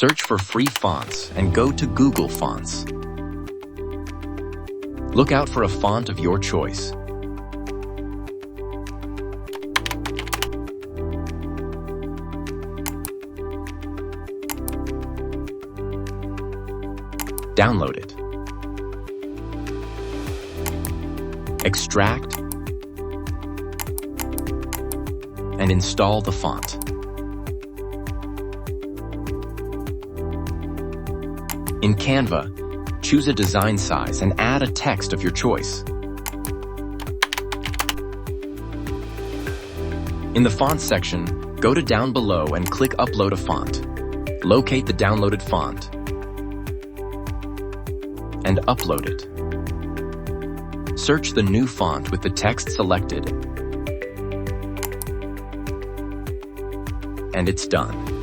Search for free fonts and go to Google Fonts. Look out for a font of your choice. Download it. Extract and install the font. In Canva, choose a design size and add a text of your choice. In the font section, go to down below and click Upload a font. Locate the downloaded font and upload it. Search the new font with the text selected, and it's done.